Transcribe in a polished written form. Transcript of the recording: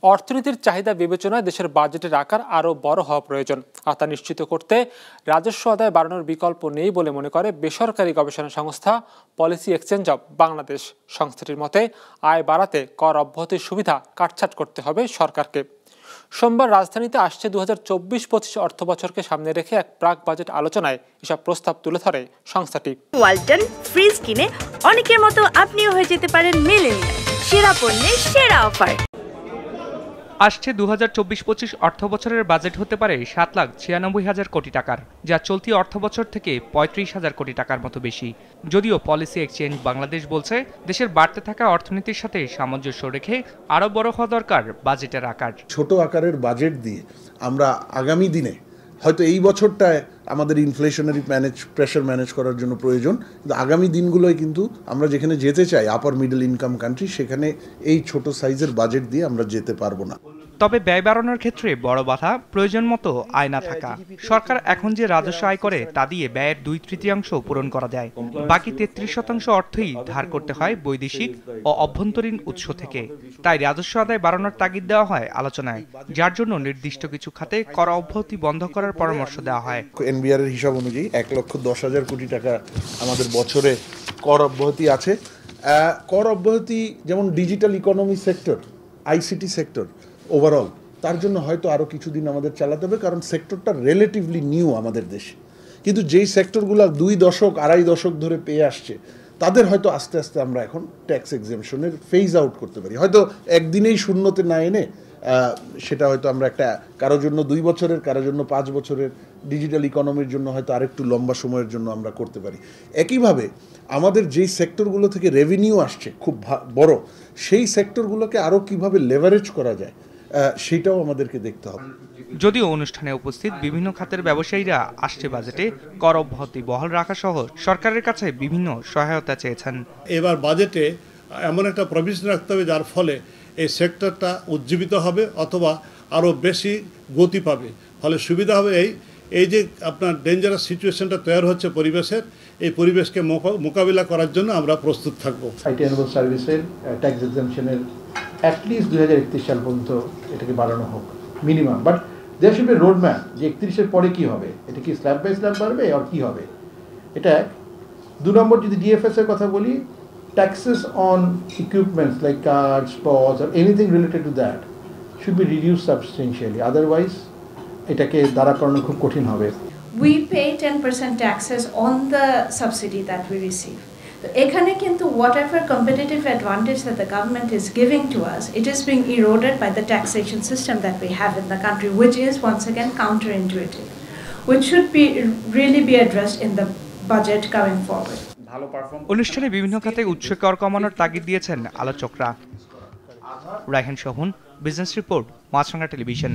অর্থনীতির চাহিদা বিবেচনায় দেশের বাজেটের আকার আরও বড় হওয়া প্রয়োজন। আর তা নিশ্চিত করতে রাজস্ব আদায় বাড়ানোর বিকল্প নেই বলে মনে করে বেসরকারি গবেষণা সংস্থা পলিসি এক্সচেঞ্জ অব বাংলাদেশ। সংস্থাটির মতে আয় বাড়াতে কর অব্যাহতির সুবিধা কাটছাঁট করতে হবে সরকারকে। সোমবার রাজধানীতে আসছে 2024-25 অর্থ বছরকে সামনে রেখে এক প্রাক বাজেট আলোচনায় এসব প্রস্তাব তুলে ধরে সংস্থাটি। ওয়ালটন ফ্রিজ কিনে অনেকের মতো আপনিও হয়ে যেতে পারেন মিলেনিয়াল। সেরা পণ্যের সেরা অফার। আসছে 2024-25 অর্থ বছরের বাজেট হতে পারে 7,96,000 কোটি টাকার, যা চলতি অর্থ বছর থেকে 35,000 কোটি টাকার মতো বেশি। যদিও পলিসি এক্সচেঞ্জ বাংলাদেশ বলছে দেশের বাড়তে থাকা অর্থনীতির সাথে সামঞ্জস্য রেখে আরও বড় হওয়া দরকার বাজেটের আকার। ছোট আকারের বাজেট দিয়ে আমরা আগামী দিনে হয়তো এই বছরটায় আমাদের ইনফ্লেশনারি প্রেশার ম্যানেজ করার জন্য প্রয়োজন, কিন্তু আগামী দিনগুলোয় কিন্তু আমরা যেখানে যেতে চাই আপার মিডল ইনকাম কান্ট্রি, সেখানে এই ছোট সাইজের বাজেট দিয়ে আমরা যেতে পারবো না। তবে ব্যয় বাড়ানোর ক্ষেত্রে বড় বাধা প্রয়োজন মতো আয় না থাকা। সরকার এখন যে রাজস্ব আয় করে তা দিয়ে ব্যয়ের 2/3 পূরণ করা যায়। বাকি 33% অর্থই ধার করতে হয় বৈদেশিক ও অভ্যন্তরীণ উৎস থেকে। তাই রাজস্ব আদায় বাড়ানোর তাগিদ দেওয়া হয় আলোচনায়, যার জন্য নির্দিষ্ট কিছু খাতে কর অব্যাহতি বন্ধ করার পরামর্শ দেওয়া হয়। এনবিআর এর হিসাব অনুযায়ী 1,10,000 কোটি টাকা আমাদের বছরে কর অব্যাহতি আছে। কর অব্যাহতি যেমন digital economy sector, ICT sector overall, তার জন্য হয়তো আরও কিছুদিন আমাদের চালাতে হবে, কারণ সেক্টরটা রিলেটিভলি নিউ আমাদের দেশে। কিন্তু যেই সেক্টরগুলো 2 দশক 2.5 দশক ধরে পেয়ে আসছে, তাদের হয়তো আস্তে আস্তে আমরা এখন ট্যাক্স এক্সেমশনের ফেজ আউট করতে পারি। হয়তো একদিনেই শূন্যতে না এনে সেটা হয়তো আমরা একটা কারোর জন্য 2 বছরের, কারোর জন্য 5 বছরের, ডিজিটাল ইকোনমির জন্য হয়তো আরেকটু লম্বা সময়ের জন্য আমরা করতে পারি। একইভাবে আমাদের যেই সেক্টরগুলো থেকে রেভিনিউ আসছে খুব বড়, সেই সেক্টরগুলোকে আরও কীভাবে লেভারেজ করা যায় সেটাও আমাদেরকে দেখতে হবে। যদিও অনুষ্ঠানে উপস্থিত বিভিন্ন খাতের ব্যবসায়ীরা আসছে বাজেটে কর অব্যাহতি বহাল রাখা সহ সরকারের কাছে বিভিন্ন সহায়তা চেয়েছেন। এবার বাজেটে এমন একটা প্রভিশন রাখতে হবে যার ফলে এই সেক্টরটা উজ্জীবিত হবে অথবা আরও বেশি গতি পাবে। ফলে সুবিধা হবে এই যে আপনার ডেঞ্জারাস সিচুয়েশনটা তৈরি হচ্ছে পরিবেশের, এই পরিবেশকে মোকাবিলা করার জন্য আমরা প্রস্তুত থাকব। আইটি অ্যানুয়াল সার্ভিসের ট্যাক্স এক্সামশনের অ্যাটলিস্ট 2031 সাল পর্যন্ত এটাকে বাড়ানো হোক minimum, but there should be road map যে 31-এর পরে কী হবে, এটা কি স্ল্যাব বাই স্ল্যাব বাড়বে আর কী হবে। এটা 2 নম্বর, যদি ডিএফএস এর কথা বলি, taxes on equipments like cars, pods or anything related to that should be reduced substantially, otherwise এটাকে দাঁড়া করানো খুব কঠিন হবে। We pay 10% taxes on the subsidy that we receive. So এখানে কিন্তু whatever competitive advantage that the government is giving to us, it is being eroded by the taxation system that we have in the country, which is once again counterintuitive, which should really be addressed in the budget going forward. অনুষ্ঠানে বিভিন্ন খাতে উৎস কর কমানোর তাগিদ দিয়েছেন আলোচকরা। Raihan Sohan, business report, মাছরাঙা television.